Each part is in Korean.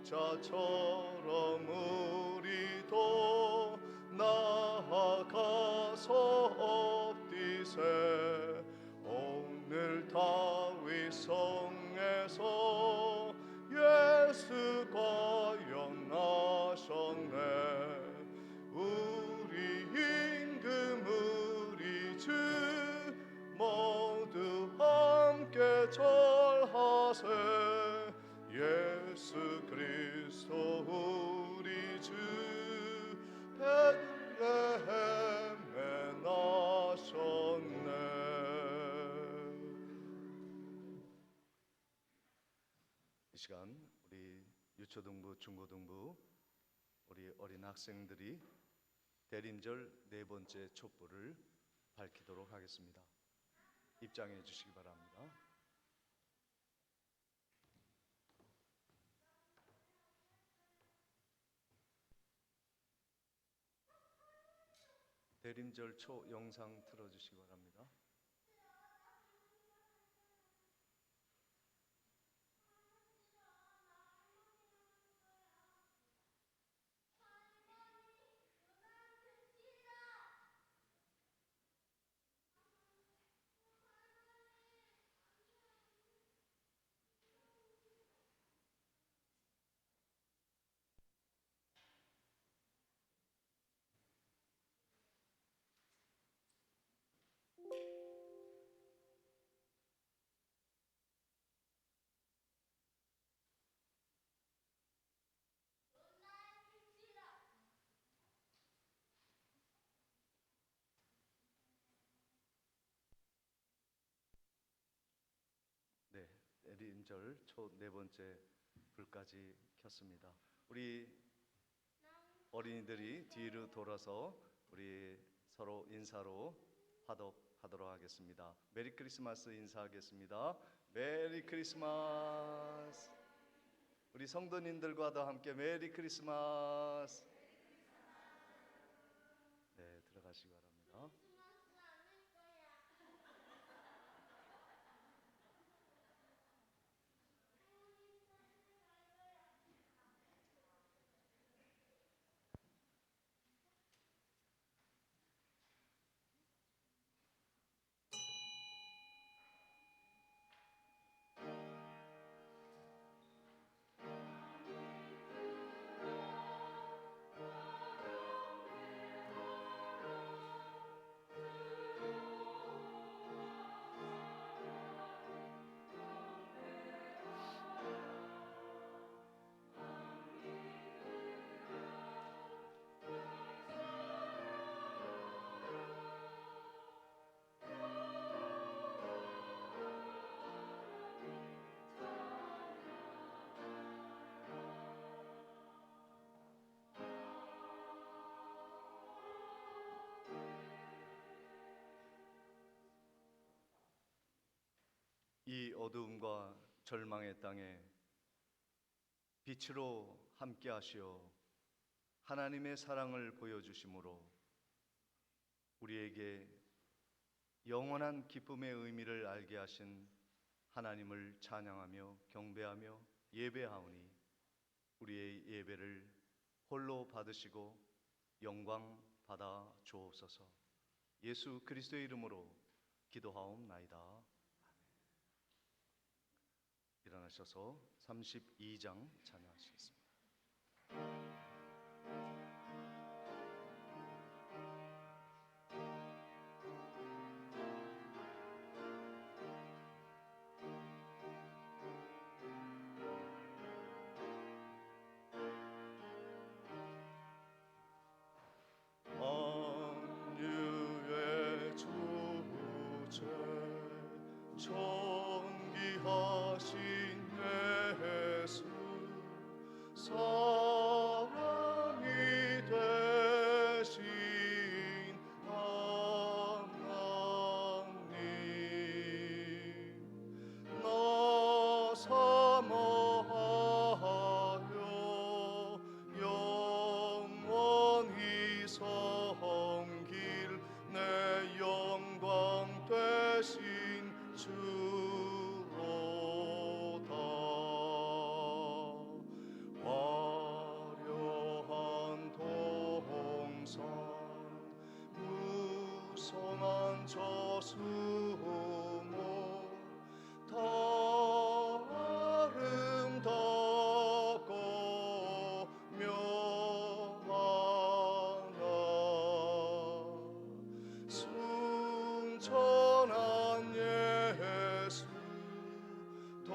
자처럼 우리도 나아가서 엎디세 오늘 다윗 성에서 예수가 영나셨네. 우리 임금 우리 주 모두 함께 절하세. 예수 그리스도 우리 주 베들레헴에 나셨네. 이 시간 우리 유초등부, 중고등부 우리 어린 학생들이 대림절 네 번째 촛불을 밝히도록 하겠습니다. 입장해 주시기 바랍니다. 대림절 초 영상 틀어주시기 바랍니다. 네, 대림절 초 네 번째 불까지 켰습니다. 우리 어린이들이 뒤로 돌아서 우리 서로 인사로 화답하도록 하겠습니다. 메리 크리스마스 인사하겠습니다. 메리 크리스마스. 우리 성도님들과도 함께 메리 크리스마스. 네, 들어가시기 바랍니다. 이 어두움과 절망의 땅에 빛으로 함께 하시어 하나님의 사랑을 보여주심으로 우리에게 영원한 기쁨의 의미를 알게 하신 하나님을 찬양하며 경배하며 예배하오니 우리의 예배를 홀로 받으시고 영광 받아 주옵소서. 예수 그리스도의 이름으로 기도하옵나이다. 일어나셔서 32장 찬양하시겠습니다. 만유의 주제 존귀하신 예수 사랑이 되신 하나님 나 사모하여 영원히 섬길 내 영광 되신 주로다. 저 수모 더 아름답고 묘하나 순전한 예수 더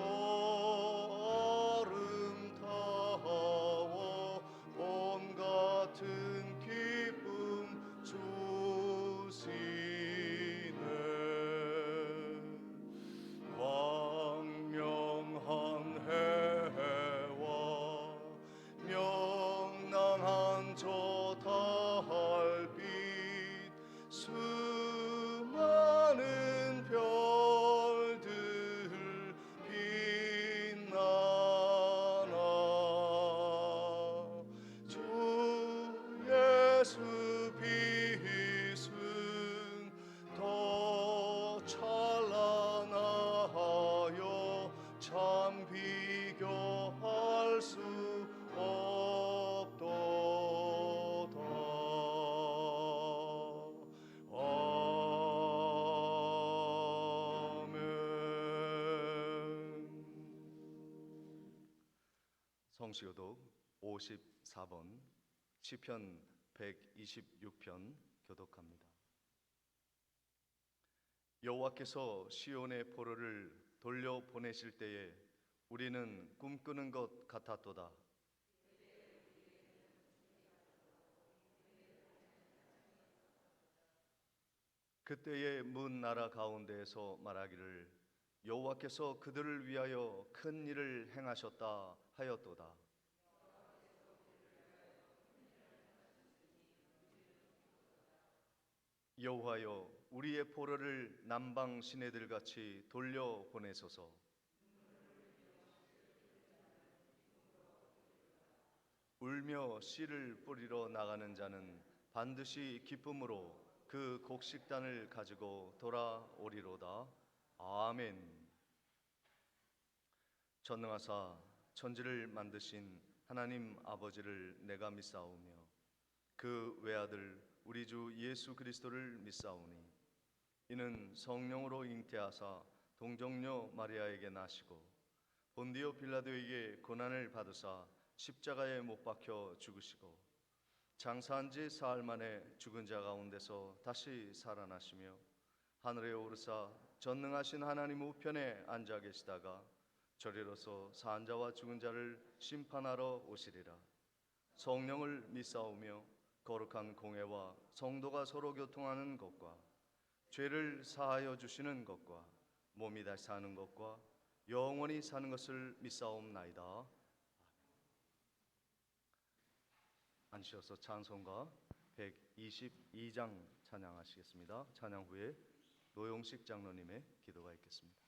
아름다워 봄 같은 기쁨 주시네 광명한 해와 명랑한 저 달빛 수많은 별들 빛나나 주 예수 빛은 더 찬란하여 참 비교할 수 없도다. 아멘. 성시교독 54번 시편 126편 교독합니다. 여호와께서 시온의 포로를 돌려 보내실 때에 우리는 꿈꾸는 것 같았도다. 그때의 문 나라 가운데에서 말하기를 여호와께서 그들을 위하여 큰 일을 행하셨다 하였도다. 여호와여 우리의 포로를 남방 시내들 같이 돌려 보내소서. 울며 씨를 뿌리러 나가는 자는 반드시 기쁨으로 그 곡식단을 가지고 돌아오리로다. 아멘. 전능하사 천지를 만드신 하나님 아버지를 내가 믿사오며 그 외아들 우리 주 예수 그리스도를 믿사오니 이는 성령으로 잉태하사 동정녀 마리아에게 나시고 본디오 빌라도에게 고난을 받으사 십자가에 못 박혀 죽으시고 장사한 지 사흘 만에 죽은 자 가운데서 다시 살아나시며 하늘에 오르사 전능하신 하나님 우편에 앉아 계시다가 저리로서 산 자와 죽은 자를 심판하러 오시리라. 성령을 믿사오며 거룩한 공회와 성도가 서로 교통하는 것과 죄를 사하여 주시는 것과 몸이 다시 사는 것과 영원히 사는 것을 믿사옵나이다. 앉으셔서 찬송가 122장 찬양하시겠습니다. 찬양 후에 노용식 장로님의 기도가 있겠습니다.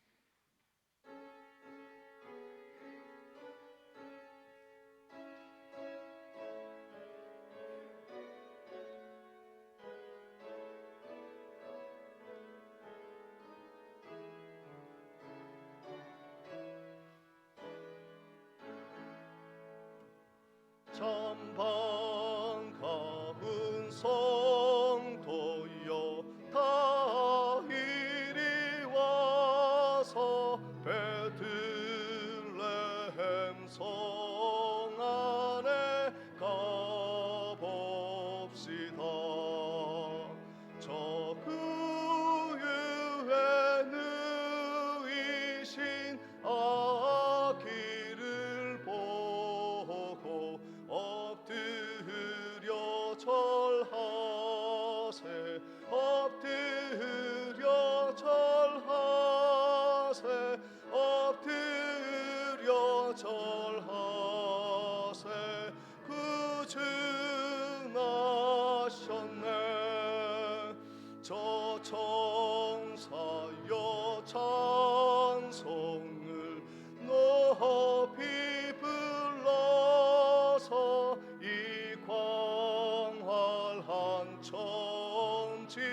참 반가운 성도여 다 이리 와서 베들레헴 성 안에 가봅시다. 저 구유에 누이신 아기를 보고 엎드려 절하세 엎드려 절하세 엎드려 절하세 구주나셨네. 저 천사여 찬송을 높이 불러서 이 광활한 천지에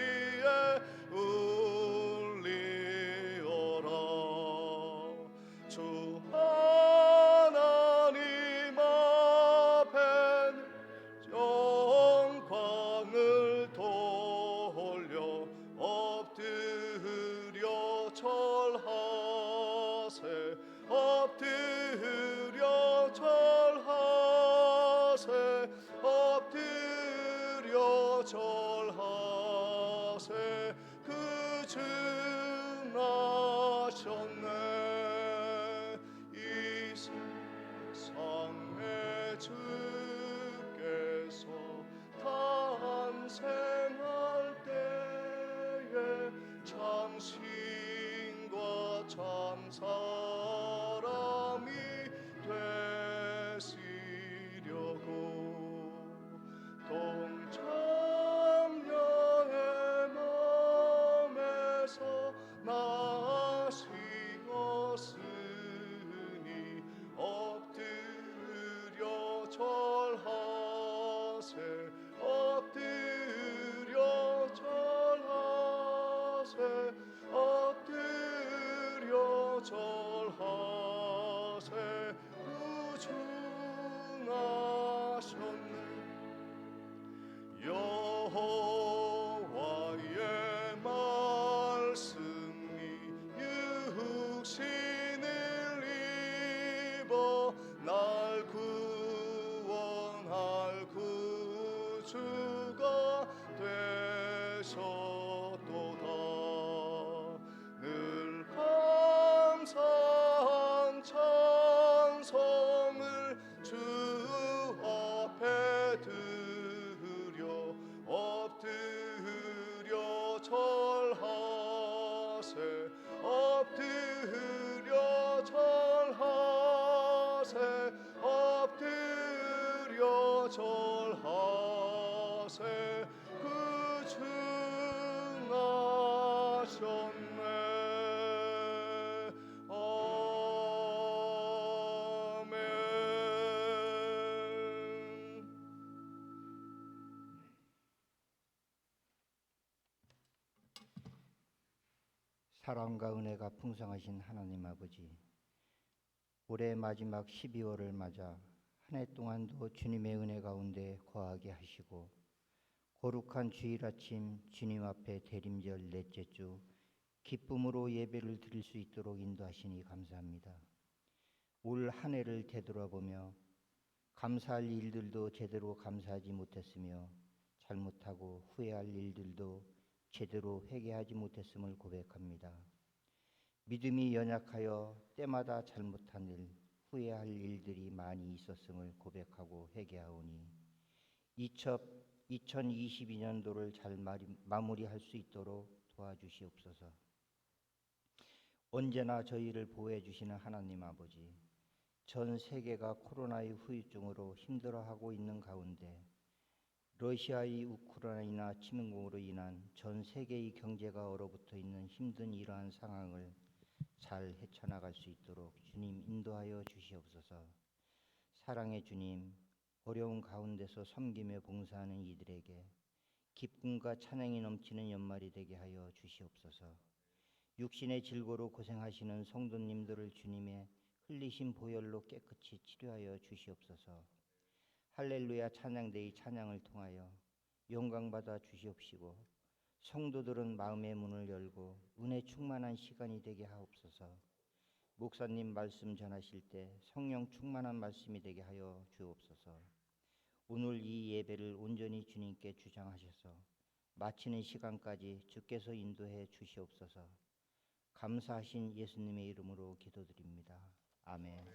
울리어라. 주 하나님 앞엔 영광을 돌려 엎드려 곳에 그 증하셨네. 이 세상에 주께서 탄생할 때에 참신과 참사람이 되시려고 동정녀의 몸에서 나시었으니 엎드려 절하세. 엎드려 절하세. 엎드려 절하세. 구중하셨네. 여호와의 말씀이 육신을 입어 날 구원할 구주가 되셨도다. 늘 감사한 찬송을 주 앞에 드려 엎드려 절하세. 엎드려 절하세. 엎드려 절하세. 구중하셨네. 아멘. 사랑과 은혜가 풍성하신 하나님 아버지, 올해 마지막 12월을 맞아 한 해 동안도 주님의 은혜 가운데 거하게 하시고 거룩한 주일 아침 주님 앞에 대림절 넷째 주 기쁨으로 예배를 드릴 수 있도록 인도하시니 감사합니다. 올 한 해를 되돌아보며 감사할 일들도 제대로 감사하지 못했으며 잘못하고 후회할 일들도 제대로 회개하지 못했음을 고백합니다. 믿음이 연약하여 때마다 잘못한 일, 후회할 일들이 많이 있었음을 고백하고 회개하오니 2022년도를 잘 마무리할 수 있도록 도와주시옵소서. 언제나 저희를 보호해 주시는 하나님 아버지, 전 세계가 코로나의 후유증으로 힘들어하고 있는 가운데 러시아의 우크라이나 침공으로 인한 전 세계의 경제가 얼어붙어 있는 힘든 이러한 상황을 잘 헤쳐나갈 수 있도록 주님 인도하여 주시옵소서. 사랑의 주님, 어려운 가운데서 섬기며 봉사하는 이들에게 기쁨과 찬양이 넘치는 연말이 되게 하여 주시옵소서. 육신의 질고로 고생하시는 성도님들을 주님의 흘리신 보혈로 깨끗이 치료하여 주시옵소서. 할렐루야 찬양대의 찬양을 통하여 영광받아 주시옵시고 성도들은 마음의 문을 열고 은혜 충만한 시간이 되게 하옵소서. 목사님 말씀 전하실 때 성령 충만한 말씀이 되게 하여 주옵소서. 오늘 이 예배를 온전히 주님께 주장하셔서 마치는 시간까지 주께서 인도해 주시옵소서. 감사하신 예수님의 이름으로 기도드립니다. 아멘.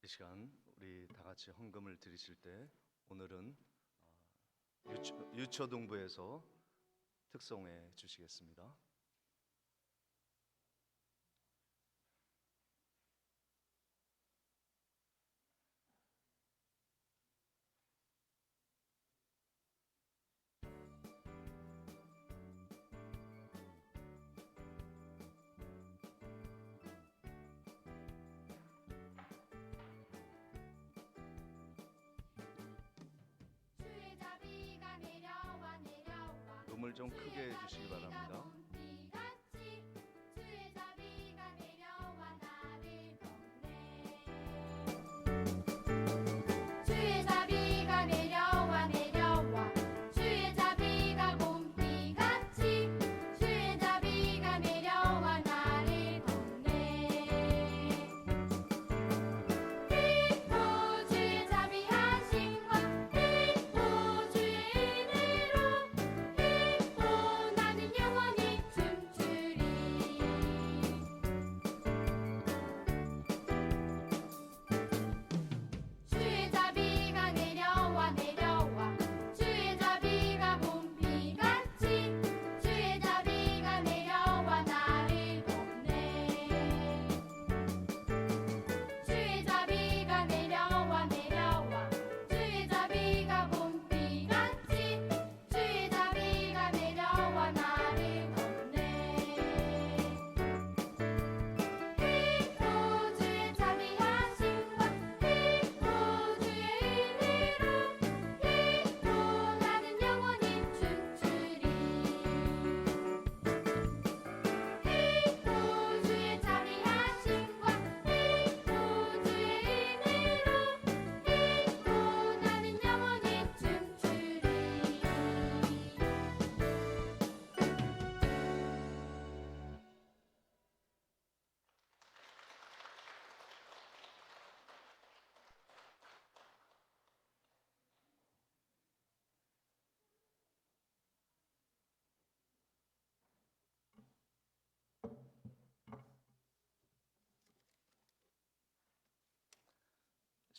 이 시간 우리 다 같이 헌금을 드리실 때 오늘은 유초동부에서 특송해 주시겠습니다. 소리를 좀 크게 해주시기 바랍니다. 주의 자비가 내려와 내려와 주의 자비가 봄비같이 주의 자비가 내려와 나를 덮네. 깊고 주의 자비하심과 깊고 주의 은혜로 깊고 나는 영원히 춤추리. 주의 자비가 내려와 내려와 주의 자비가 봄비같이 주의 자비가 내려와 나를 덮네. 주의 자비가 내려와 내려와 주의 자비가 봄비같이 주의 자비가 내려와 나를 덮네. 깊고 주의 자비하심과 깊고 주의 은혜로 깊고 나는 영원히 춤추리. 깊고 주의 자비하심과 깊고 주의 은혜로 깊고 나는 영원히 춤추리.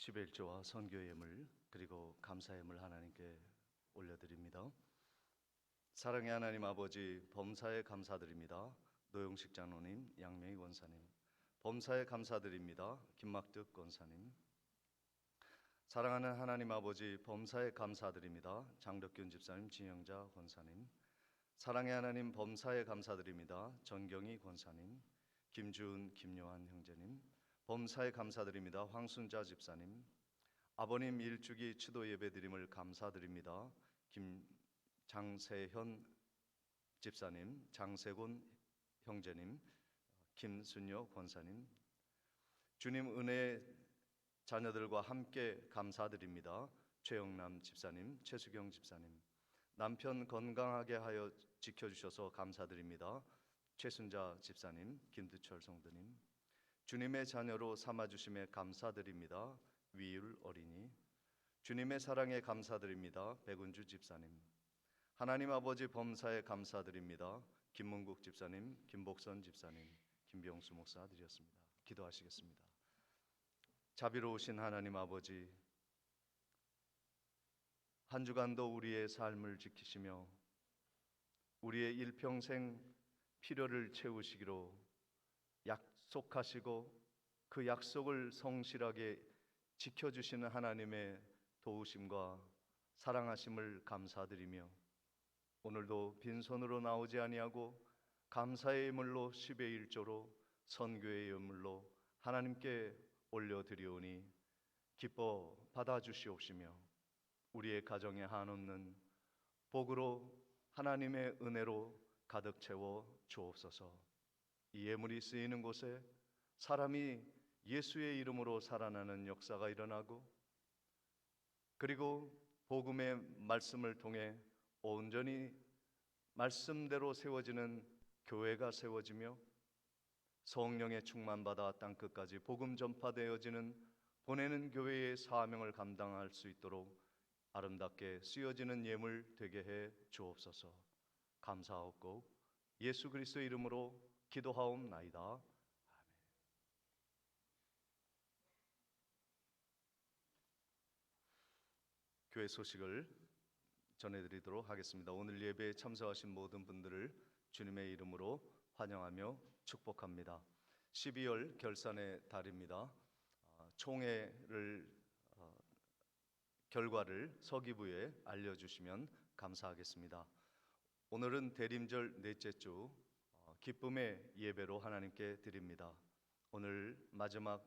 십일조와 선교 예물 그리고 감사 예물 하나님께 올려드립니다. 사랑의 하나님 아버지, 범사에 감사드립니다. 노영식 장로님, 양명희 권사님, 범사에 감사드립니다. 김막득 권사님. 사랑하는 하나님 아버지, 범사에 감사드립니다. 장덕균 집사님, 진영자 권사님. 사랑의 하나님, 범사에 감사드립니다. 전경희 권사님, 김주은, 김요한 형제님. 범사에 감사드립니다. 황순자 집사님. 아버님 일주기 추도 예배드림을 감사드립니다. 장세현 집사님, 장세곤 형제님, 김순여 권사님. 주님 은혜 자녀들과 함께 감사드립니다. 최영남 집사님, 최수경 집사님. 남편 건강하게 하여 지켜주셔서 감사드립니다. 최순자 집사님, 김두철 성도님. 주님의 자녀로 삼아주심에 감사드립니다. 위율 어린이. 주님의 사랑에 감사드립니다. 백운주 집사님. 하나님 아버지 범사에 감사드립니다. 김문국 집사님, 김복선 집사님, 김병수 목사 드렸습니다. 기도하시겠습니다. 자비로우신 하나님 아버지, 한 주간도 우리의 삶을 지키시며 우리의 일평생 필요를 채우시기로 약속하시고 그 약속을 성실하게 지켜주시는 하나님의 도우심과 사랑하심을 감사드리며 오늘도 빈손으로 나오지 아니하고 감사의 예물로 10의 1조로 선교의 예물로 하나님께 올려드리오니 기뻐 받아주시옵시며 우리의 가정에 한없는 복으로 하나님의 은혜로 가득 채워 주옵소서. 이 예물이 쓰이는 곳에 사람이 예수의 이름으로 살아나는 역사가 일어나고 그리고 복음의 말씀을 통해 온전히 말씀대로 세워지는 교회가 세워지며 성령의 충만받아 땅끝까지 복음 전파되어지는 보내는 교회의 사명을 감당할 수 있도록 아름답게 쓰여지는 예물 되게 해 주옵소서. 감사하옵고 예수 그리스도의 이름으로 기도하옵나이다. 아멘. 교회 소식을 전해드리도록 하겠습니다. 오늘 예배에 참석하신 모든 분들을 주님의 이름으로 환영하며 축복합니다. 12월 결산의 달입니다. 총회를 결과를 서기부에 알려주시면 감사하겠습니다. 오늘은 대림절 넷째 주 기쁨의 예배로 하나님께 드립니다. 오늘 마지막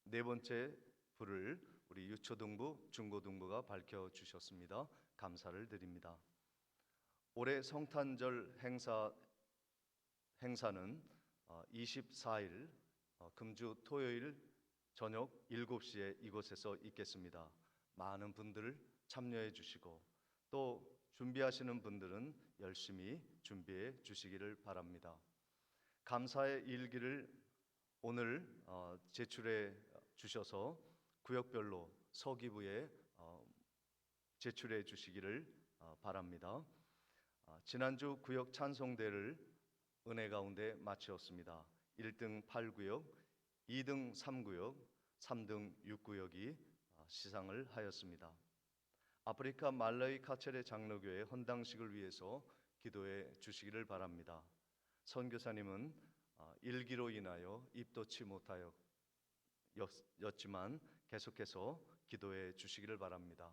네 번째 불을 우리 유초등부, 중고등부가 밝혀주셨습니다. 감사를 드립니다. 올해 성탄절 행사는 24일 금주 토요일 저녁 7시에 이곳에서 있겠습니다. 많은 분들 참여해 주시고 또 준비하시는 분들은 열심히 준비해 주시기를 바랍니다. 감사의 일기를 오늘 제출해 주셔서 구역별로 서기부에 제출해 주시기를 바랍니다. 지난주 구역 찬송대를 은혜 가운데 마치었습니다. 1등 8구역, 2등 3구역, 3등 6구역이 시상을 하였습니다. 아프리카 말라위 카체레 장로교회 헌당식을 위해서 기도해 주시기를 바랍니다. 선교사님은 일기로 인하여 입도치 못하였지만 계속해서 기도해 주시기를 바랍니다.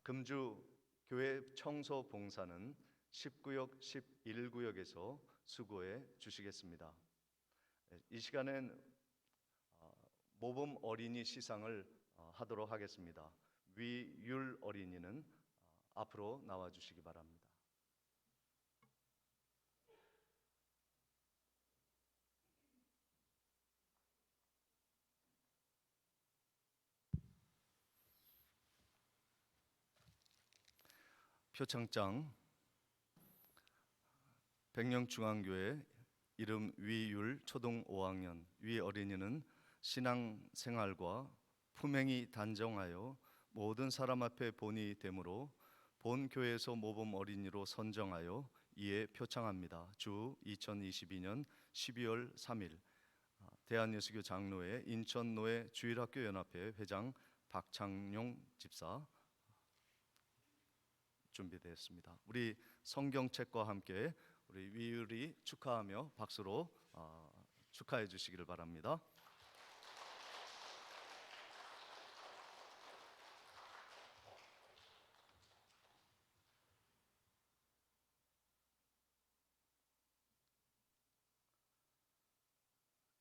금주 교회 청소 봉사는 10구역, 11구역에서 수고해 주시겠습니다. 이 시간엔 모범 어린이 시상을 하도록 하겠습니다. 위율 어린이는 앞으로 나와 주시기 바랍니다. 표창장 백령중앙교회 이름 위율 초등 5학년 위 어린이는 신앙생활과 품행이 단정하여 모든 사람 앞에 본이 되므로 본 교회에서 모범 어린이로 선정하여 이에 표창합니다. 주 2022년 12월 3일 대한예수교 장로회 인천노회 주일학교 연합회 회장 박창용 집사 준비되었습니다. 우리 성경책과 함께 우리 위율이 축하하며 박수로 축하해 주시기를 바랍니다.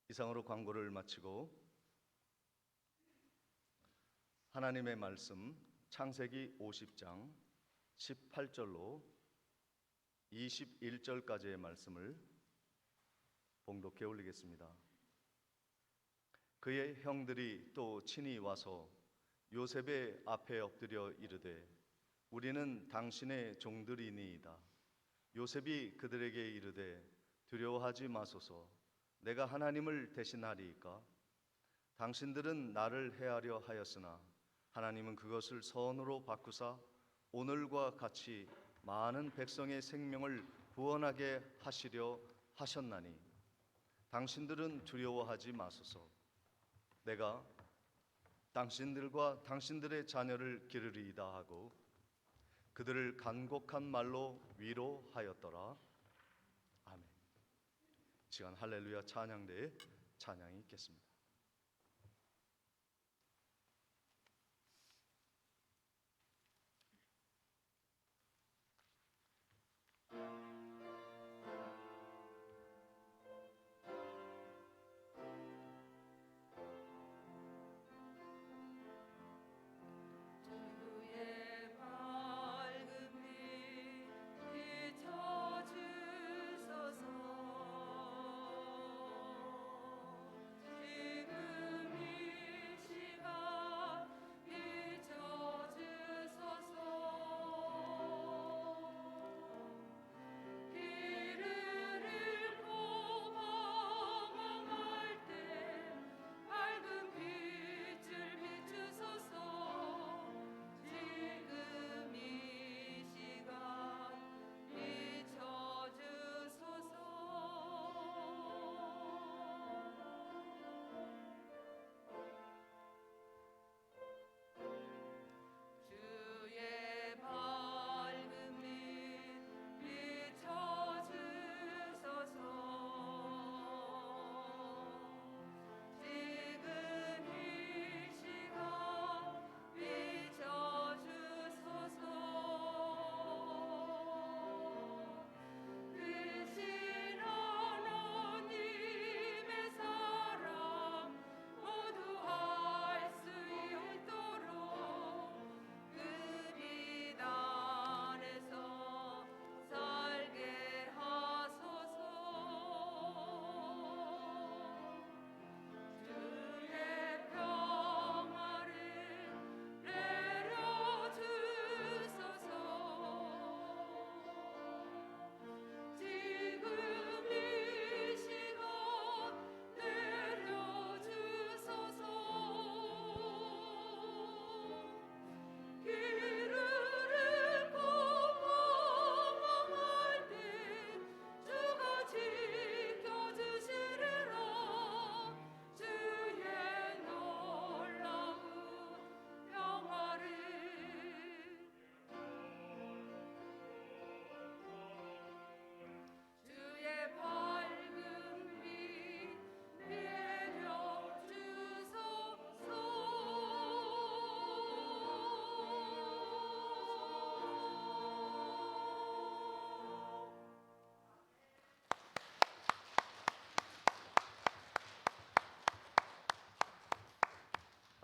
이상으로 광고를 마치고 하나님의 말씀 창세기 50장 18절로 21절까지의 말씀을 봉독해 올리겠습니다. 그의 형들이 또 친히 와서 요셉의 앞에 엎드려 이르되 우리는 당신의 종들이니이다. 요셉이 그들에게 이르되 두려워하지 마소서. 내가 하나님을 대신하리이까. 당신들은 나를 해하려 하였으나 하나님은 그것을 선으로 바꾸사 오늘과 같이 많은 백성의 생명을 구원하게 하시려 하셨나니 당신들은 두려워하지 마소서. 내가 당신들과 당신들의 자녀를 기르리이다 하고 그들을 간곡한 말로 위로하였더라. 아멘. 시간 할렐루야 찬양대에 찬양이 있겠습니다. 주의 밝은 빛 비춰주소서.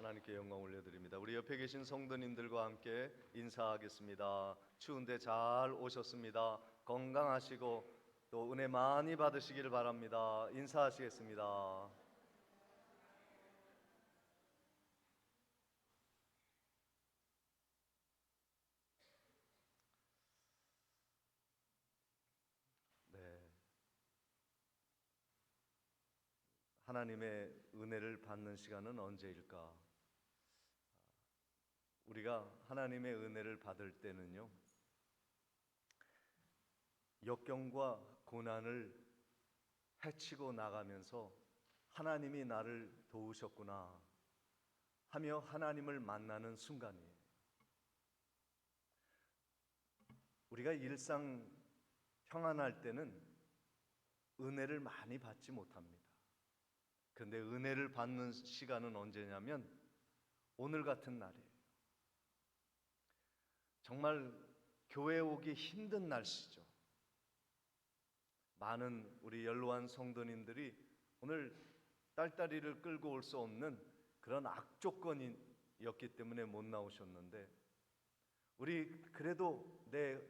하나님께 영광 올려드립니다. 우리 옆에 계신 성도님들과 함께 인사하겠습니다. 추운데 잘 오셨습니다. 건강하시고 또 은혜 많이 받으시기를 바랍니다. 인사하시겠습니다. 네, 하나님의 은혜를 받는 시간은 언제일까? 우리가 하나님의 은혜를 받을 때는요, 역경과 고난을 헤치고 나가면서 하나님이 나를 도우셨구나 하며 하나님을 만나는 순간이에요. 우리가 일상 평안할 때는 은혜를 많이 받지 못합니다. 그런데 은혜를 받는 시간은 언제냐면 오늘 같은 날이에요. 정말 교회 오기 힘든 날씨죠. 많은 우리 연로한 성도님들이 오늘 딸딸이를 끌고 올 수 없는 그런 악조건이었기 때문에 못 나오셨는데, 우리 그래도 내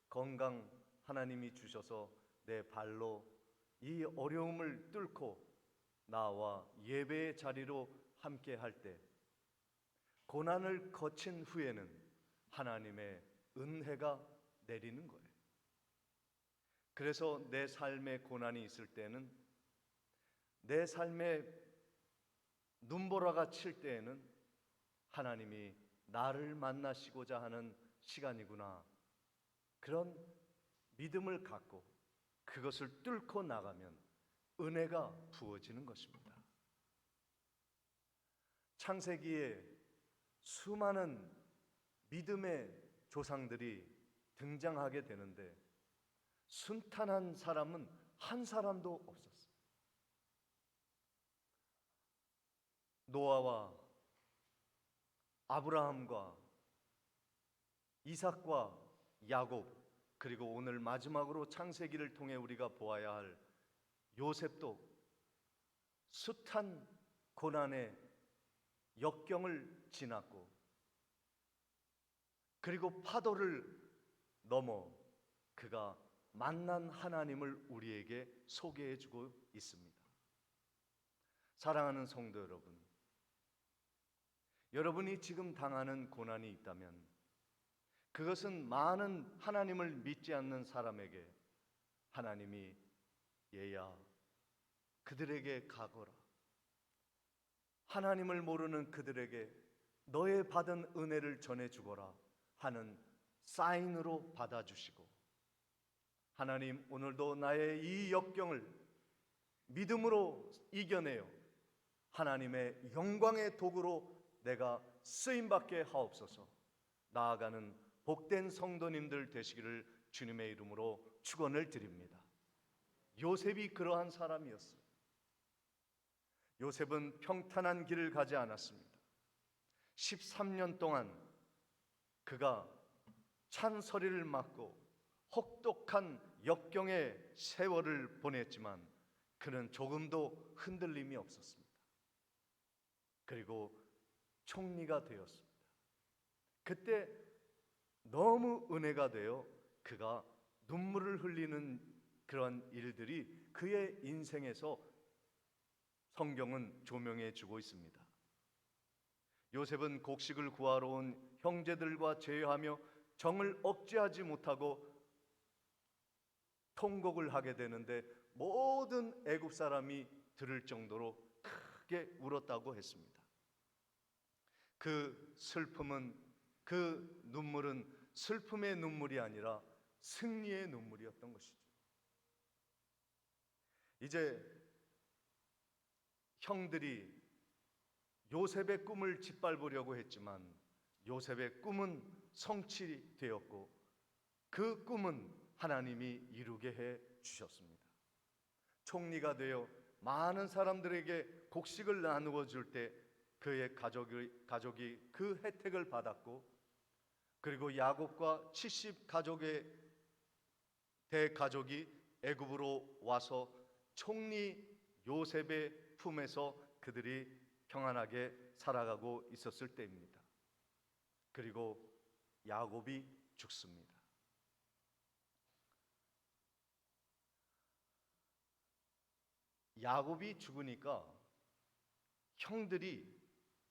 건강 하나님이 주셔서 내 발로 이 어려움을 뚫고 나와 예배의 자리로 함께 할 때, 고난을 거친 후에는 하나님의 은혜가 내리는 거예요. 그래서 내 삶에 고난이 있을 때는, 내 삶에 눈보라가 칠 때에는 하나님이 나를 만나시고자 하는 시간이구나, 그런 믿음을 갖고 그것을 뚫고 나가면 은혜가 부어지는 것입니다. 창세기에 수많은 믿음의 조상들이 등장하게 되는데 순탄한 사람은 한 사람도 없었어요. 노아와 아브라함과 이삭과 야곱, 그리고 오늘 마지막으로 창세기를 통해 우리가 보아야 할 요셉도 숱한 고난의 역경을 지났고, 그리고 파도를 넘어 그가 만난 하나님을 우리에게 소개해 주고 있습니다. 사랑하는 성도 여러분, 여러분이 지금 당하는 고난이 있다면 그것은 많은 하나님을 믿지 않는 사람에게 하나님이 얘야 그들에게 가거라, 하나님을 모르는 그들에게 너의 받은 은혜를 전해주거라 하는 사인으로 받아주시고, 하나님 오늘도 나의 이 역경을 믿음으로 이겨내어 하나님의 영광의 도구로 내가 쓰임받게 하옵소서. 나아가는 복된 성도님들 되시기를 주님의 이름으로 축원을 드립니다. 요셉이 그러한 사람이었어요. 요셉은 평탄한 길을 가지 않았습니다. 13년 동안 그가 찬서리를 맞고 혹독한 역경의 세월을 보냈지만 그는 조금도 흔들림이 없었습니다. 그리고 총리가 되었습니다. 그때 너무 은혜가 되어 그가 눈물을 흘리는 그런 일들이 그의 인생에서 성경은 조명해 주고 있습니다. 요셉은 곡식을 구하러 온 형제들과 제외하며 정을 억제하지 못하고 통곡을 하게 되는데 모든 애굽 사람이 들을 정도로 크게 울었다고 했습니다. 그 슬픔은, 그 눈물은 슬픔의 눈물이 아니라 승리의 눈물이었던 것이죠. 이제 형들이 요셉의 꿈을 짓밟으려고 했지만 요셉의 꿈은 성취되었고 그 꿈은 하나님이 이루게 해 주셨습니다. 총리가 되어 많은 사람들에게 곡식을 나누어 줄 때 그의 가족이 그 혜택을 받았고, 그리고 야곱과 70 가족의 대가족이 애굽으로 와서 총리 요셉의 품에서 그들이 평안하게 살아가고 있었을 때입니다. 그리고 야곱이 죽습니다. 야곱이 죽으니까 형들이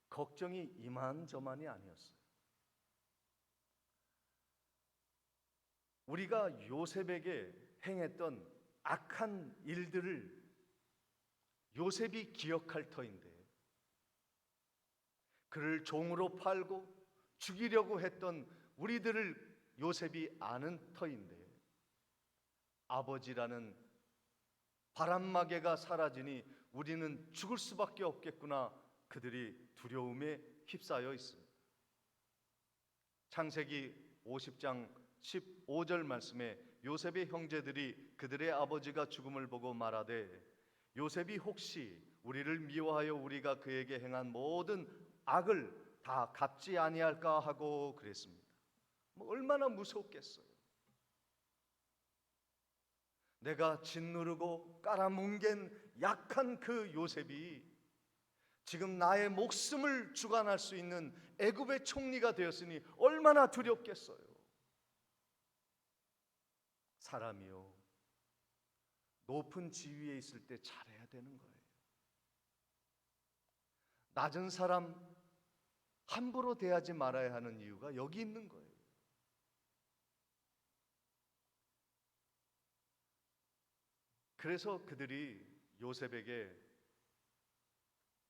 걱정이 이만저만이 아니었어요. 우리가 요셉에게 행했던 악한 일들을 요셉이 기억할 터인데, 그를 종으로 팔고 죽이려고 했던 우리들을 요셉이 아는 터인데, 아버지라는 바람마개가 사라지니 우리는 죽을 수밖에 없겠구나, 그들이 두려움에 휩싸여 있습니다. 창세기 50장 15절 말씀에 요셉의 형제들이 그들의 아버지가 죽음을 보고 말하되, 요셉이 혹시 우리를 미워하여 우리가 그에게 행한 모든 악을 다 갚지 아니할까 하고 그랬습니다. 얼마나 무섭겠어요. 내가 짓누르고 깔아뭉갠 약한 그 요셉이 지금 나의 목숨을 주관할 수 있는 애굽의 총리가 되었으니 얼마나 두렵겠어요. 사람이요, 높은 지위에 있을 때 잘해야 되는 거예요. 낮은 사람 함부로 대하지 말아야 하는 이유가 여기 있는 거예요. 그래서 그들이 요셉에게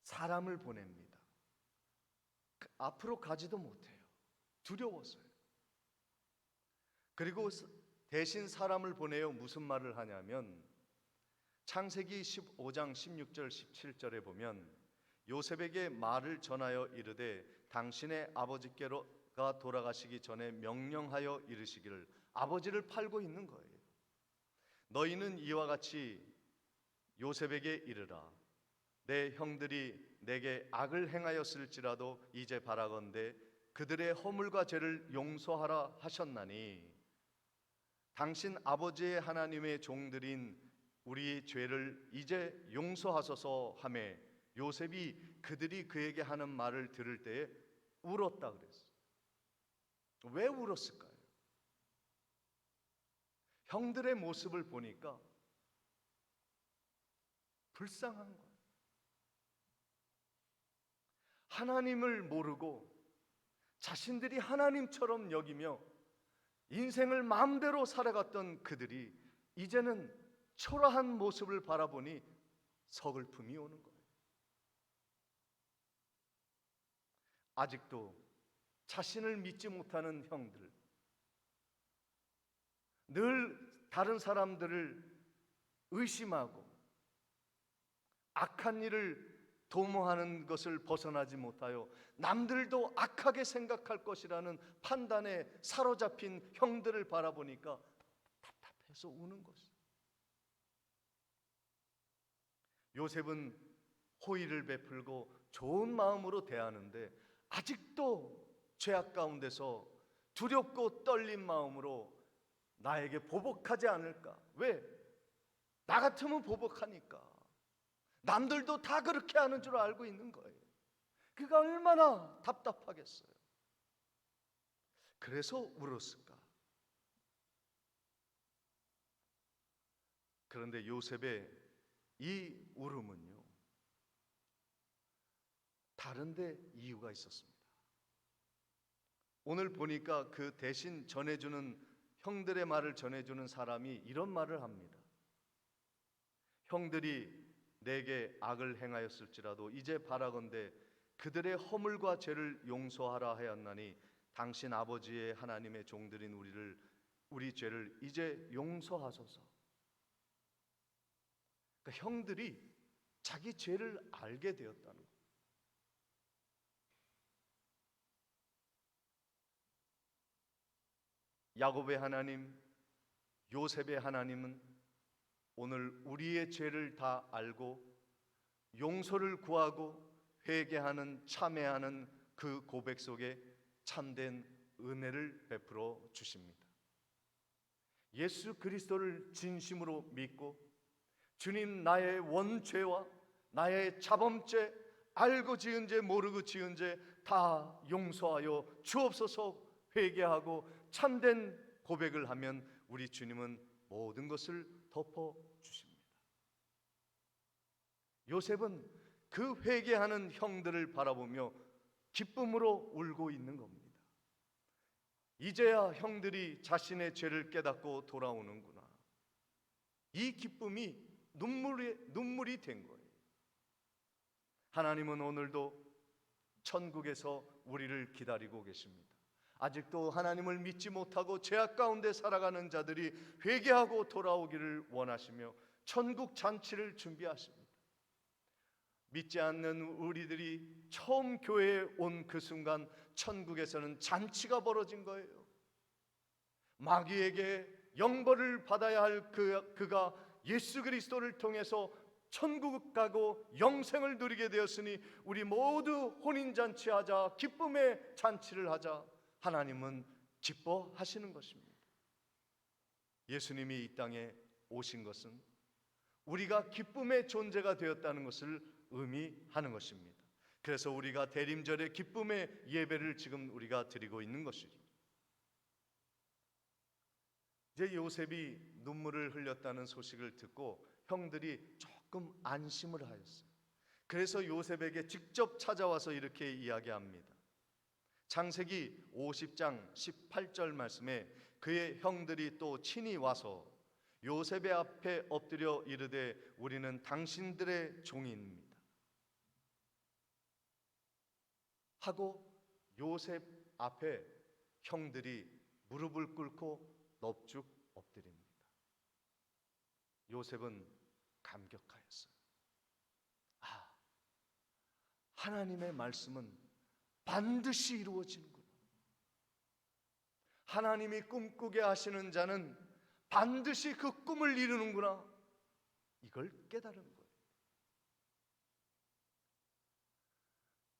사람을 보냅니다. 앞으로 가지도 못해요. 두려웠어요. 그리고 대신 사람을 보내어 무슨 말을 하냐면, 창세기 15장 16절 17절에 보면 요셉에게 말을 전하여 이르되 당신의 아버지께로가 돌아가시기 전에 명령하여 이르시기를, 아버지를 팔고 있는 거예요. 너희는 이와 같이 요셉에게 이르라. 내 형들이 내게 악을 행하였을지라도 이제 바라건대 그들의 허물과 죄를 용서하라 하셨나니, 당신 아버지의 하나님의 종들인 우리의 죄를 이제 용서하소서 하매, 요셉이 그들이 그에게 하는 말을 들을 때에 울었다 그랬어요. 왜 울었을까요? 형들의 모습을 보니까 불쌍한 거예요. 하나님을 모르고 자신들이 하나님처럼 여기며 인생을 마음대로 살아갔던 그들이 이제는 초라한 모습을 바라보니 서글픔이 오는 거예요. 아직도 자신을 믿지 못하는 형들, 늘 다른 사람들을 의심하고 악한 일을 도모하는 것을 벗어나지 못하여 남들도 악하게 생각할 것이라는 판단에 사로잡힌 형들을 바라보니까 답답해서 우는 것이에요. 요셉은 호의를 베풀고 좋은 마음으로 대하는데 아직도 죄악 가운데서 두렵고 떨린 마음으로 나에게 보복하지 않을까? 왜? 나 같으면 보복하니까. 남들도 다 그렇게 하는 줄 알고 있는 거예요. 그가 얼마나 답답하겠어요. 그래서 울었을까? 그런데 요셉의 이 울음은요, 다른데 이유가 있었습니다. 오늘 보니까 그 대신 전해주는, 형들의 말을 전해주는 사람이 이런 말을 합니다. 형들이 내게 악을 행하였을지라도 이제 바라건대 그들의 허물과 죄를 용서하라 하였나니, 당신 아버지의 하나님의 종들인 우리 죄를 이제 용서하소서. 그러니까 형들이 자기 죄를 알게 되었다는 거예요. 야곱의 하나님, 요셉의 하나님은 오늘 우리의 죄를 다 알고 용서를 구하고 회개하는, 참회하는 그 고백 속에 참된 은혜를 베풀어 주십니다. 예수 그리스도를 진심으로 믿고 주님, 나의 원죄와 나의 자범죄, 알고 지은 죄 모르고 지은 죄 다 용서하여 주옵소서 회개하고 참된 고백을 하면 우리 주님은 모든 것을 덮어 주십니다. 요셉은 그 회개하는 형들을 바라보며 기쁨으로 울고 있는 겁니다. 이제야 형들이 자신의 죄를 깨닫고 돌아오는구나. 이 기쁨이 눈물이 된 거예요. 하나님은 오늘도 천국에서 우리를 기다리고 계십니다. 아직도 하나님을 믿지 못하고 죄악 가운데 살아가는 자들이 회개하고 돌아오기를 원하시며 천국 잔치를 준비하십니다. 믿지 않는 우리들이 처음 교회에 온 그 순간 천국에서는 잔치가 벌어진 거예요. 마귀에게 영벌을 받아야 할 그가 예수 그리스도를 통해서 천국 가고 영생을 누리게 되었으니 우리 모두 혼인잔치하자, 기쁨의 잔치를 하자. 하나님은 기뻐하시는 것입니다. 예수님이 이 땅에 오신 것은 우리가 기쁨의 존재가 되었다는 것을 의미하는 것입니다. 그래서 우리가 대림절의 기쁨의 예배를 지금 우리가 드리고 있는 것이죠. 이제 요셉이 눈물을 흘렸다는 소식을 듣고 형들이 조금 안심을 하였어요. 그래서 요셉에게 직접 찾아와서 이렇게 이야기합니다. 창세기 50장 18절 말씀에 그의 형들이 또 친히 와서 요셉의 앞에 엎드려 이르되 우리는 당신들의 종입니다 하고 요셉 앞에 형들이 무릎을 꿇고 넙죽 엎드립니다. 요셉은 감격하였어요. 하나님의 말씀은 반드시 이루어지는구나. 하나님이 꿈꾸게 하시는 자는 반드시 그 꿈을 이루는구나. 이걸 깨달은 거예요.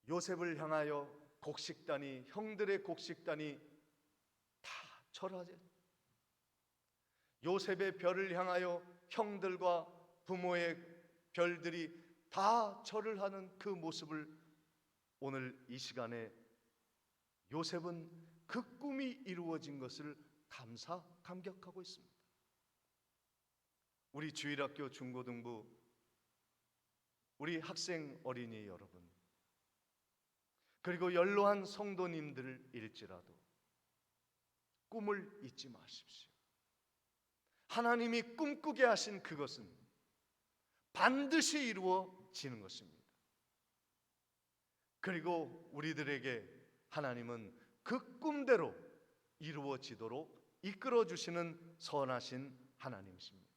요셉을 향하여 곡식단이, 형들의 곡식단이 다 절하죠. 요셉의 별을 향하여 형들과 부모의 별들이 다 절을 하는 그 모습을 오늘 이 시간에 요셉은 그 꿈이 이루어진 것을 감격하고 있습니다. 우리 주일학교 중고등부 우리 학생 어린이 여러분, 그리고 연로한 성도님들일지라도 꿈을 잊지 마십시오. 하나님이 꿈꾸게 하신 그것은 반드시 이루어지는 것입니다. 그리고 우리들에게 하나님은 그 꿈대로 이루어지도록 이끌어 주시는 선하신 하나님이십니다.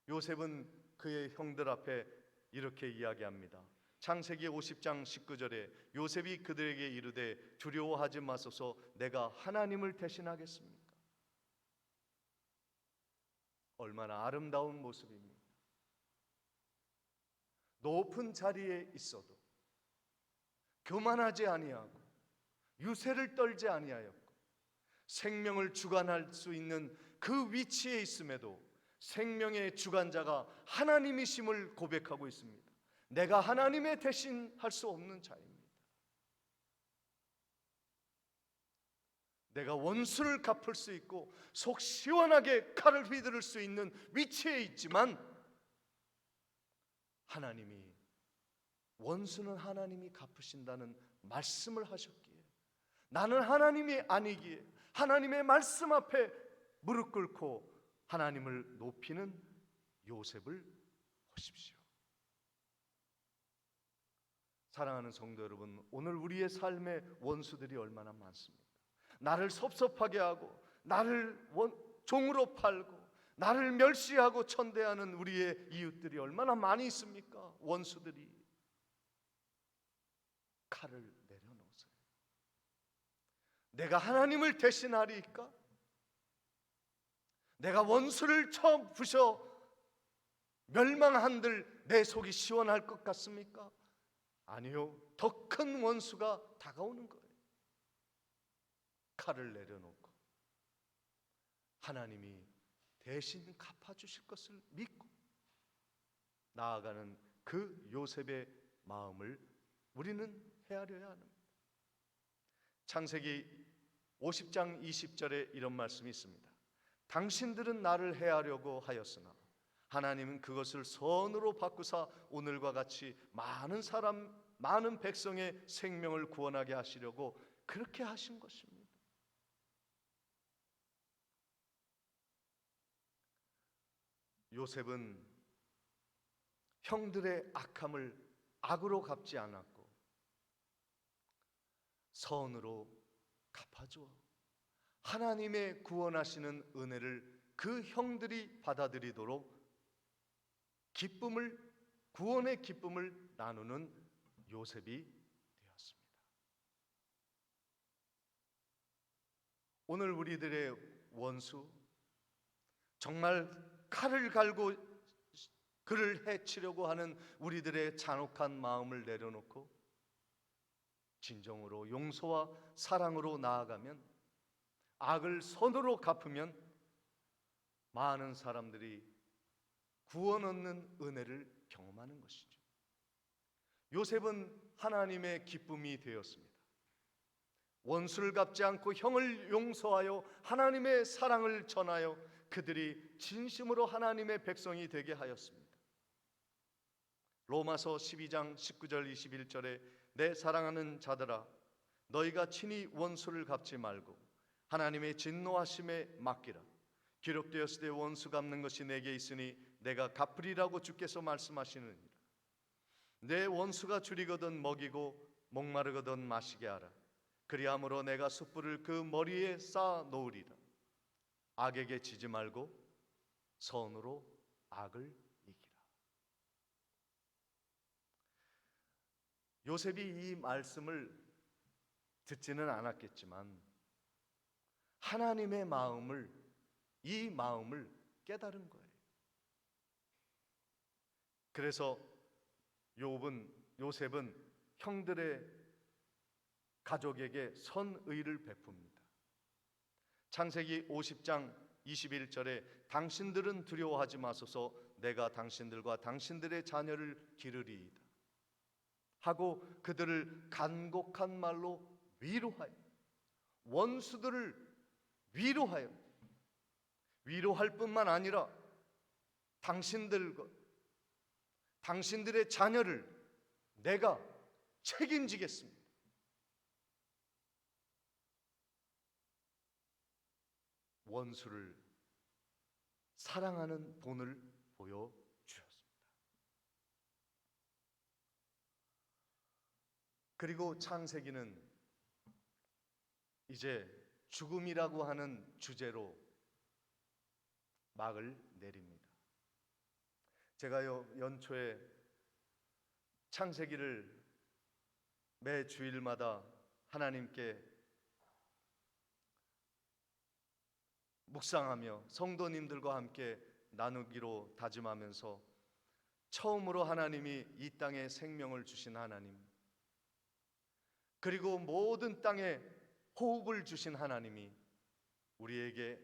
요셉은 그의 형들 앞에 이렇게 이야기합니다. 창세기 50장 19절에 요셉이 그들에게 이르되 두려워하지 마소서, 내가 하나님을 대신하겠습니까? 얼마나 아름다운 모습입니까? 높은 자리에 있어도 교만하지 아니하고 유세를 떨지 아니하였고 생명을 주관할 수 있는 그 위치에 있음에도 생명의 주관자가 하나님이심을 고백하고 있습니다. 내가 하나님의 대신할 수 없는 자입니다. 내가 원수를 갚을 수 있고 속 시원하게 칼을 휘두를 수 있는 위치에 있지만 하나님이, 원수는 하나님이 갚으신다는 말씀을 하셨기에 나는 하나님이 아니기에 하나님의 말씀 앞에 무릎 꿇고 하나님을 높이는 요셉을 보십시오. 사랑하는 성도 여러분, 오늘 우리의 삶에 원수들이 얼마나 많습니까? 나를 섭섭하게 하고 나를 종으로 팔고 나를 멸시하고 천대하는 우리의 이웃들이 얼마나 많이 있습니까? 원수들이. 칼을 내려놓으세요. 내가 하나님을 대신하리까? 내가 원수를 쳐 부셔 멸망한들 내 속이 시원할 것 같습니까? 아니요, 더 큰 원수가 다가오는 거예요. 칼을 내려놓고 하나님이 대신 갚아주실 것을 믿고 나아가는 그 요셉의 마음을 우리는 헤아려야 합니다. 창세기 50장 20절에 이런 말씀이 있습니다. 당신들은 나를 해하려고 하였으나 하나님은 그것을 선으로 바꾸사 오늘과 같이 많은 백성의 생명을 구원하게 하시려고 그렇게 하신 것입니다. 요셉은 형들의 악함을 악으로 갚지 않았고 선으로 갚아줘 하나님의 구원하시는 은혜를 그 형들이 받아들이도록 구원의 기쁨을 나누는 요셉이 되었습니다. 오늘 우리들의 원수, 정말 칼을 갈고 그를 해치려고 하는 우리들의 잔혹한 마음을 내려놓고 진정으로 용서와 사랑으로 나아가면, 악을 선으로 갚으면 많은 사람들이 구원 얻는 은혜를 경험하는 것이죠. 요셉은 하나님의 기쁨이 되었습니다. 원수를 갚지 않고 형을 용서하여 하나님의 사랑을 전하여 그들이 진심으로 하나님의 백성이 되게 하였습니다. 로마서 12장 19절 21절에 내 사랑하는 자들아 너희가 친히 원수를 갚지 말고 하나님의 진노하심에 맡기라. 기록되었을 때 원수 갚는 것이 내게 있으니 내가 갚으리라고 주께서 말씀하시느니라. 내 원수가 줄이거든 먹이고 목마르거든 마시게 하라. 그리함으로 내가 숯불을 그 머리에 쌓아 놓으리라. 악에게 지지 말고 선으로 악을 이기라. 요셉이 이 말씀을 듣지는 않았겠지만 하나님의 이 마음을 깨달은 거예요. 그래서 요셉은 형들의 가족에게 선의를 베풉니다. 창세기 50장 21절에 당신들은 두려워하지 마소서 내가 당신들과 당신들의 자녀를 기르리이다 하고 그들을 간곡한 말로 위로하여 원수들을 위로할 뿐만 아니라 당신들의 자녀를 내가 책임지겠습니다. 원수를 사랑하는 본을 보여주었습니다. 그리고 창세기는 이제 죽음이라고 하는 주제로 막을 내립니다. 제가요 연초에 창세기를 매 주일마다 하나님께 묵상하며 성도님들과 함께 나누기로 다짐하면서 처음으로 하나님이 이 땅에 생명을 주신 하나님, 그리고 모든 땅에 호흡을 주신 하나님이 우리에게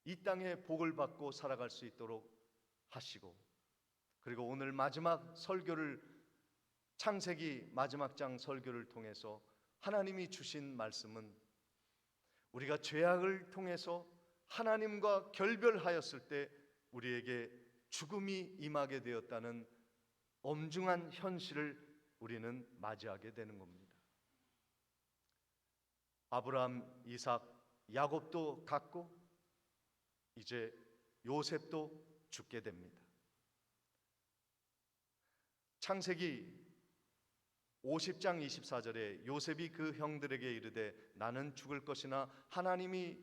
이 땅에 복을 받고 살아갈 수 있도록 하시고, 그리고 오늘 마지막 설교를 창세기 마지막 장 설교를 통해서 하나님이 주신 말씀은 우리가 죄악을 통해서 하나님과 결별하였을 때 우리에게 죽음이 임하게 되었다는 엄중한 현실을 우리는 맞이하게 되는 겁니다. 아브라함, 이삭, 야곱도 갔고 이제 요셉도 죽게 됩니다. 창세기 50장 24절에 요셉이 그 형들에게 이르되 나는 죽을 것이나 하나님이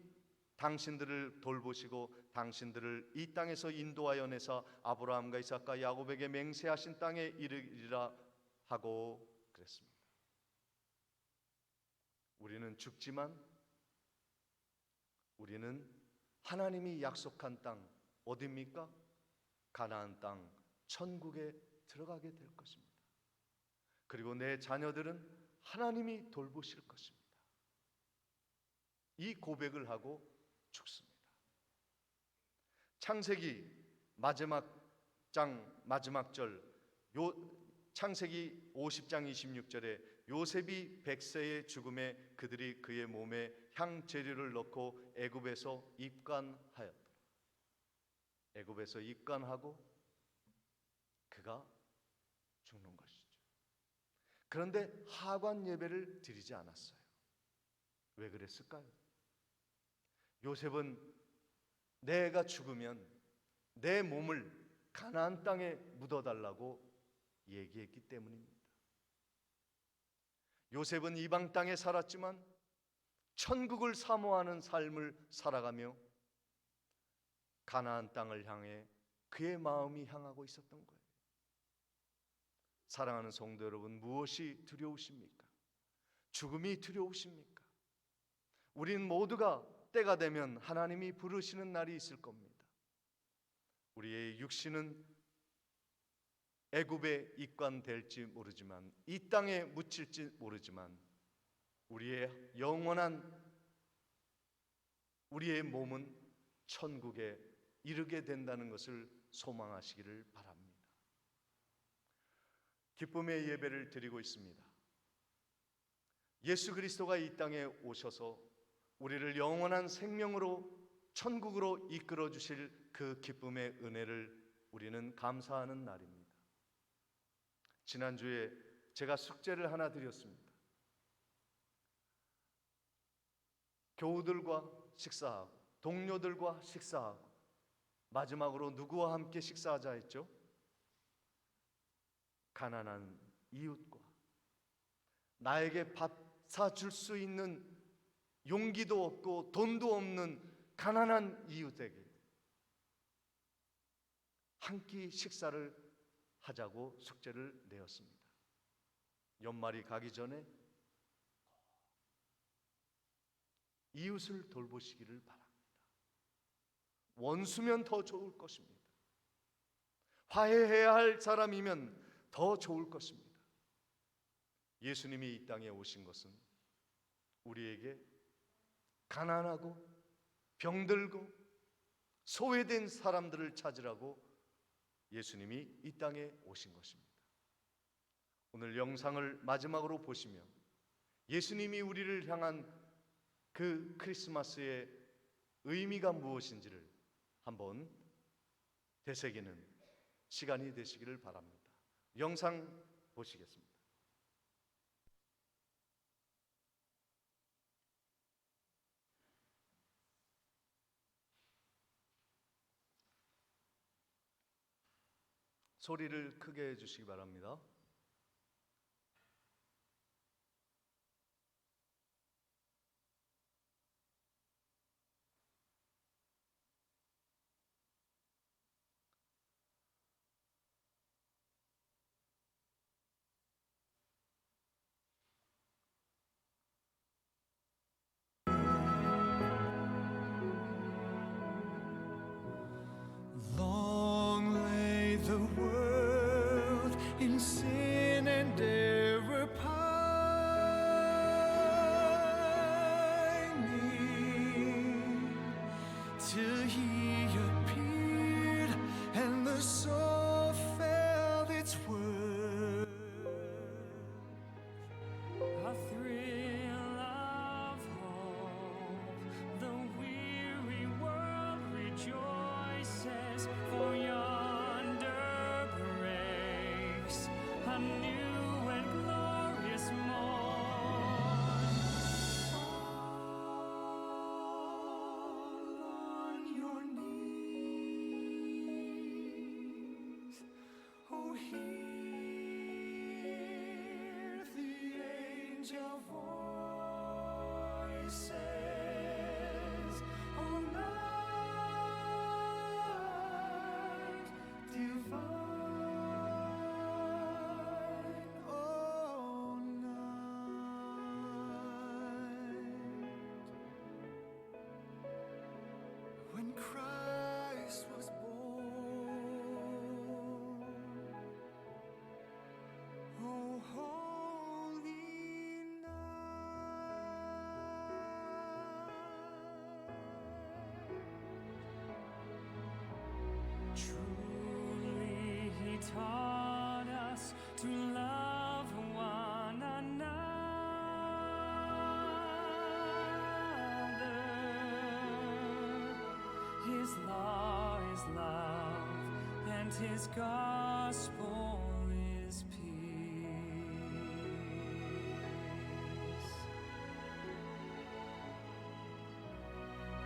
당신들을 돌보시고 당신들을 이 땅에서 인도하여 내사 아브라함과 이삭과 야곱에게 맹세하신 땅에 이르리라 하고 그랬습니다. 우리는 죽지만 우리는 하나님이 약속한 땅 어디입니까? 가나안 땅 천국에 들어가게 될 것입니다. 그리고 내 자녀들은 하나님이 돌보실 것입니다. 이 고백을 하고 죽습니다. 창세기 마지막 장 마지막 절 창세기 50장 26절에 요셉이 100세의 죽음에 그들이 그의 몸에 향재료를 넣고 애굽에서 입관하였다. 애굽에서 입관하고 그가 죽는 것이죠. 그런데 하관 예배를 드리지 않았어요. 왜 그랬을까요? 요셉은 내가 죽으면 내 몸을 가나안 땅에 묻어달라고 얘기했기 때문입니다. 요셉은 이방 땅에 살았지만 천국을 사모하는 삶을 살아가며 가나안 땅을 향해 그의 마음이 향하고 있었던 거예요. 사랑하는 성도 여러분, 무엇이 두려우십니까? 죽음이 두려우십니까? 우린 모두가 때가 되면 하나님이 부르시는 날이 있을 겁니다. 우리의 육신은 애굽에 입관될지 모르지만, 이 땅에 묻힐지 모르지만, 우리의 영원한 우리의 몸은 천국에 이르게 된다는 것을 소망하시기를 바랍니다. 기쁨의 예배를 드리고 있습니다. 예수 그리스도가 이 땅에 오셔서 우리를 영원한 생명으로 천국으로 이끌어 주실 그 기쁨의 은혜를 우리는 감사하는 날입니다. 지난주에 제가 숙제를 하나 드렸습니다. 교우들과 식사하고 동료들과 식사하고 마지막으로 누구와 함께 식사하자 했죠? 가난한 이웃과, 나에게 밥 사줄 수 있는 용기도 없고 돈도 없는 가난한 이웃에게 한 끼 식사를 하자고 숙제를 내었습니다. 연말이 가기 전에 이웃을 돌보시기를 바랍니다. 원수면 더 좋을 것입니다. 화해해야 할 사람이면 더 좋을 것입니다. 예수님이 이 땅에 오신 것은 우리에게 가난하고 병들고 소외된 사람들을 찾으라고 예수님이 이 땅에 오신 것입니다. 오늘 영상을 마지막으로 보시며 예수님이 우리를 향한 그 크리스마스의 의미가 무엇인지를 한번 되새기는 시간이 되시기를 바랍니다. 영상 보시겠습니다. 소리를 크게 해주시기 바랍니다. Long lay the world in sin and error pining, till he appeared and the soul felt its worth. A thrill of hope, the weary world rejoices, for yonder breaks a new and glorious morn. Fall on your knees, oh, hear the angel voices, oh, night divine, oh, night, when Christ was born. Oh, holy night. love, and his gospel is peace.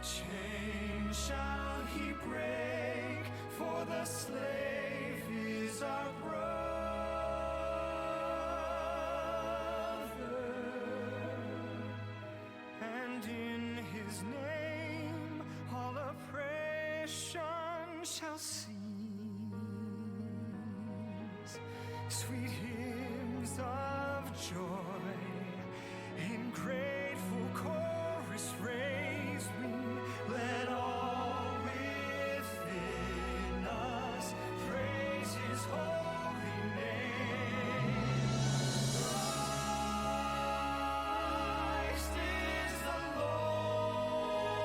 Chains shall he break, for the slave is our brother, and in his name all oppression shall cease. Sweet hymns of joy in grateful chorus raise we. Let all within us praise his holy name. Christ is the Lord.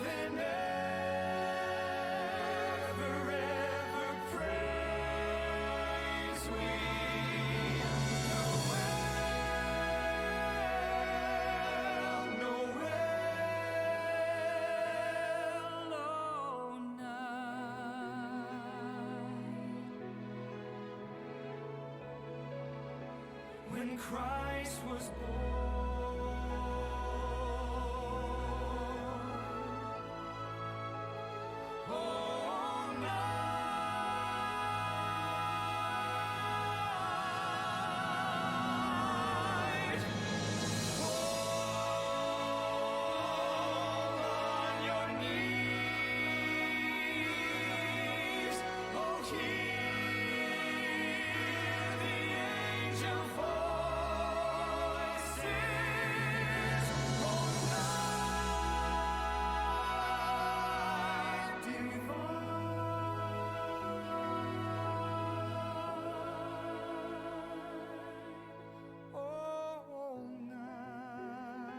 Then ever, ever praise we. Noel, Hello night. when Christ was born. Oh, night. Fall on your knees. Oh, hear the angel voices. Oh, night divine. Oh, night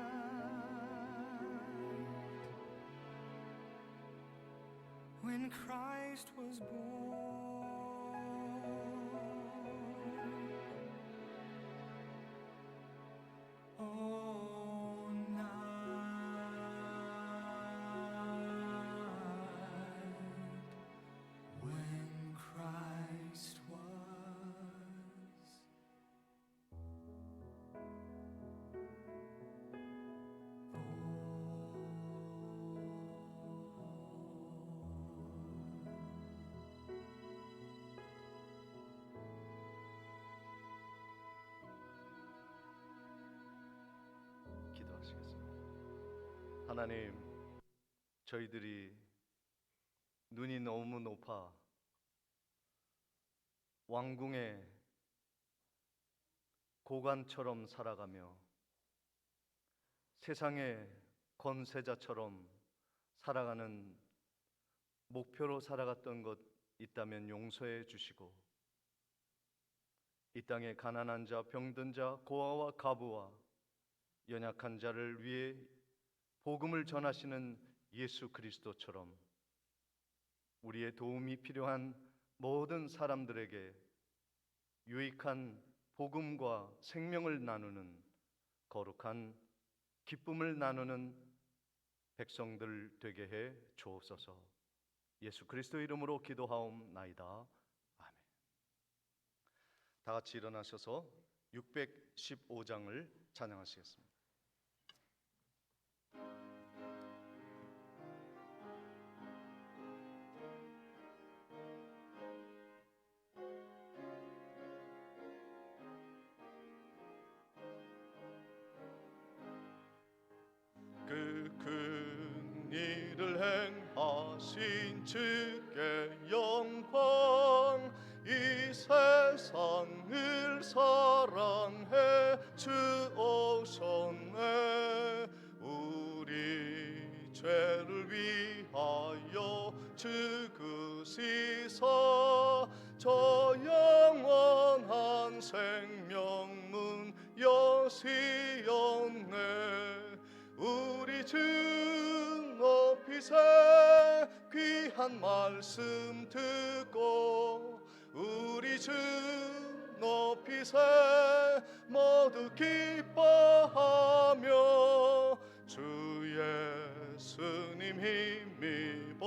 when Christ was born. Oh, night when Christ was 기도하시겠습니다. 하나님, 저희들이 눈이 너무 높아 왕궁의 고관처럼 살아가며 세상의 권세자처럼 살아가는 목표로 살아갔던 것 있다면 용서해 주시고, 이 땅의 가난한 자, 병든 자, 고아와 가부와 연약한 자를 위해 복음을 전하시는 예수 그리스도처럼 우리의 도움이 필요한 모든 사람들에게 유익한 복음과 생명을 나누는 거룩한 기쁨을 나누는 백성들 되게 해 주옵소서. 예수 그리스도 이름으로 기도하옵나이다. 아멘. 다 같이 일어나셔서 615장을 찬양하시겠습니다. 그 큰 일을 행하신 주께 영광, 이 세상을 사랑해 주오셨네. 우리 죄를 위하여 죽으시사 저 영원한 생명문 여시었네. 우리 주 높이세 귀한 말씀 듣고, 우리 주 높이세 모두 기뻐하며 주 예수님 힘입어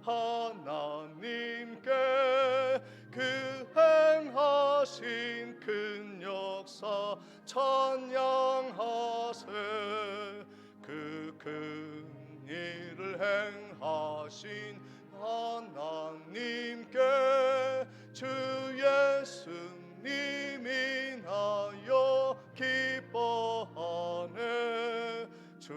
하나님께 그 행하신 큰 역사 찬양하세. 그 큰 일을 행하신 하나님께 주 예수님이 인하여 기뻐하네. 주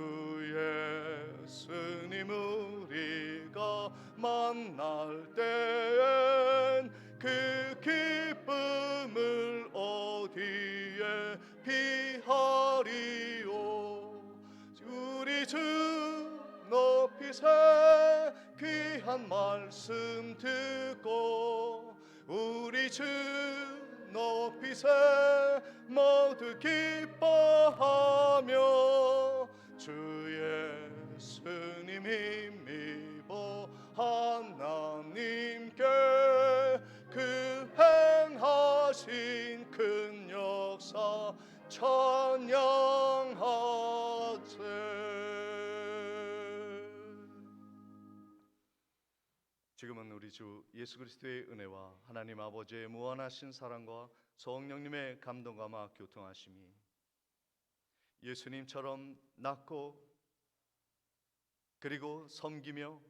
예수님 우리가 만날 때엔 그 기쁨을 어디에 비하리요. 우리 주 높이세 귀한 말씀 듣고 우리 주 높이세 모두 기뻐하며 주 예수님 힘입어 하나님께 그 행하신 큰 역사 찬양하세. 지금은 우리 주 예수 그리스도의 은혜와 하나님 아버지의 무한하신 사랑과 성령님의 감동감화 교통하심이 예수님처럼 낳고 그리고 섬기며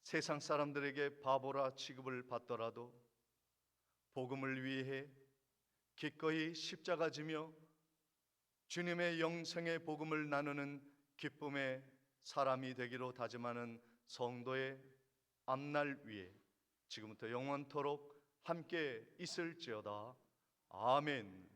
세상 사람들에게 바보라 취급을 받더라도 복음을 위해 기꺼이 십자가 지며 주님의 영생의 복음을 나누는 기쁨의 사람이 되기로 다짐하는 성도의 앞날 위에 지금부터 영원토록 함께 있을지어다. 아멘.